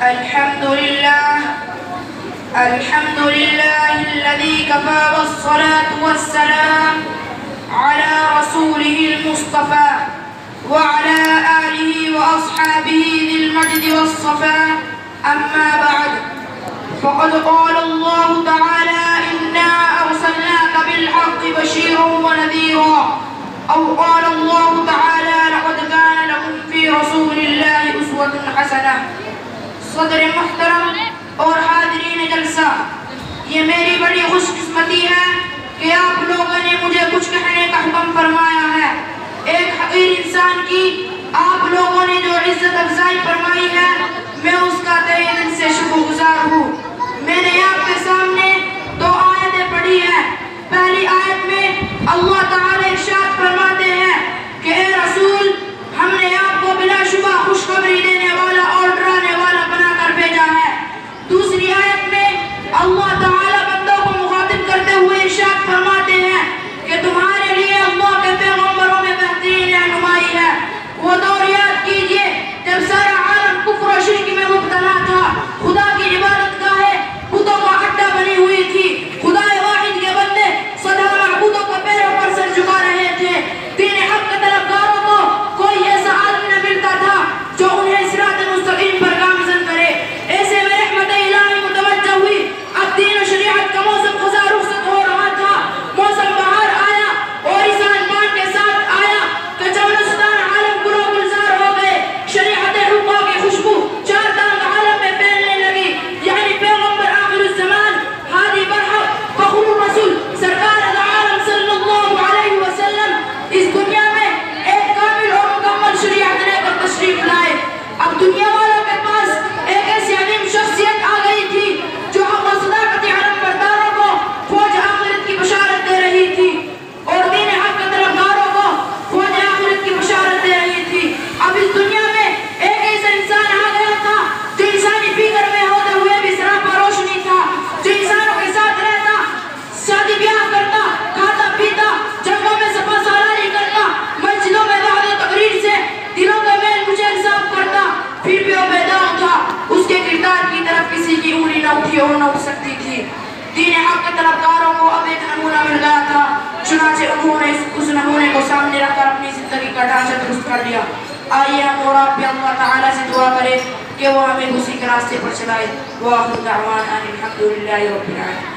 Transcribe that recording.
الحمد لله الذي كفى والصلاة والسلام على رسوله المصطفى وعلى آله وأصحابه ذي المجد والصفاء. أما بعد، فقد قال الله تعالى: إنا أرسلناك بالحق بشيرا ونذيرا. أو قال الله تعالى: لقد كان لكم في رسول الله أسوة حسنة. صدر محترم اور حاضرین جلسہ، یہ میری بڑی خوش قسمتی ہے کہ آپ لوگوں نے مجھے کچھ کہنے کا حکم فرمایا ہے. ایک حقیر انسان کی آپ لوگوں نے جو عزت افزائی فرمائی ہے، میں اس کا تہہ دل سے شکر گزار ہوں. میں نے آپ کے سامنے 2 آیتیں پڑھی ہیں. پہلی آیت میں اللہ تعالی ارشاد فرماتے ہیں کہ اے رسول، ہم نے آپ کو بلا شبہ خوشخبری دینے والا اور ڈرانے والا بنا کر بھیجا ہے. دوسری آیت میں اللہ تعالی بندوں کو مخاطب کرتے ہوئے ارشاد فرماتے ہیں کہ تمہارے لیے اللہ کے پیغمبروں میں بہترین رہنمائی ہے. وہ دور یاد کیجئے جب سارا عالم کفر و شرک میں مبتلا تھا، خدا کی عبادت گاہیں بتوں کا اڈا بنی ہوئی تھی، خدا واحد کے بندے سدا معبودوں کے پیروں پر سر جھکا رہے تھے. دین حق کے طلبگاروں کو کوئی ایسا عالم نہ ملتا تھا جو انہیں صراط مستقیم پر گامزن کرے. ایسے میں رحمت الہی متوجہ ہوئی. اب دین و شریعت کا موسم خزاں رخصت ہو رہا تھا. موسم بہار آیا اور اس عنوان کے ساتھ آیا کہ چمنستان عالم گلو گلزار ہو گئے. شریعت حقہ کی خوشبو 4 دانگ عالم میں پھیلنے لگی. یعنی پیغمبر آخر الزمان، ہادی برحق، فخر الرسول، سرکار عالم صلی اللہ علیہ وسلم اس دنیا میں ایک کامل اور مکمل شریعت لے کر تشریف لائے. اب دنیا والوں کے پاس ایک ایسی عظیم شخصیت آ گئی تھی جو حق و صداقت علم برداروں کو فوج آخرت کی بشارت دے رہی تھی اور دین حق کے طرفداروں کو فوج آخرت کی بشارت دے رہی تھی. اب اس دنیا میں ایک ایسا انسان آ گیا تھا جو انسانی فکر میں ہوتے ہوئے بھی سراپا روشنی تھا، جو انسانوں کے ساتھ رہتا، شادی بیاہ کرتا، کھاتا پیتا، جنگوں میں سفر سالاری کرتا، مسجدوں میں وعظ و تقریر سے دلوں کا میل مجھے صاف کرتا، پھر بھی وہ بیدار تھا. اس کے کردار کی طرف کسی کی انگلی نہ اٹھی اور نہ اٹھ سکتی تھی. دین حق کے طلبگاروں کو اب ایک نمونہ مل گیا تھا، چنانچہ انہوں نے اس نمونے کو سامنے رکھ کر اپنی زندگی کا ڈھانچہ درست کر لیا. آئیے ہم اور آپ بھی اللہ تعالیٰ سے دعا کریں کہ وہ ہمیں اسی کے راستے پر چلائے. وآخر دعوانا الحمدللہ رب العالمین.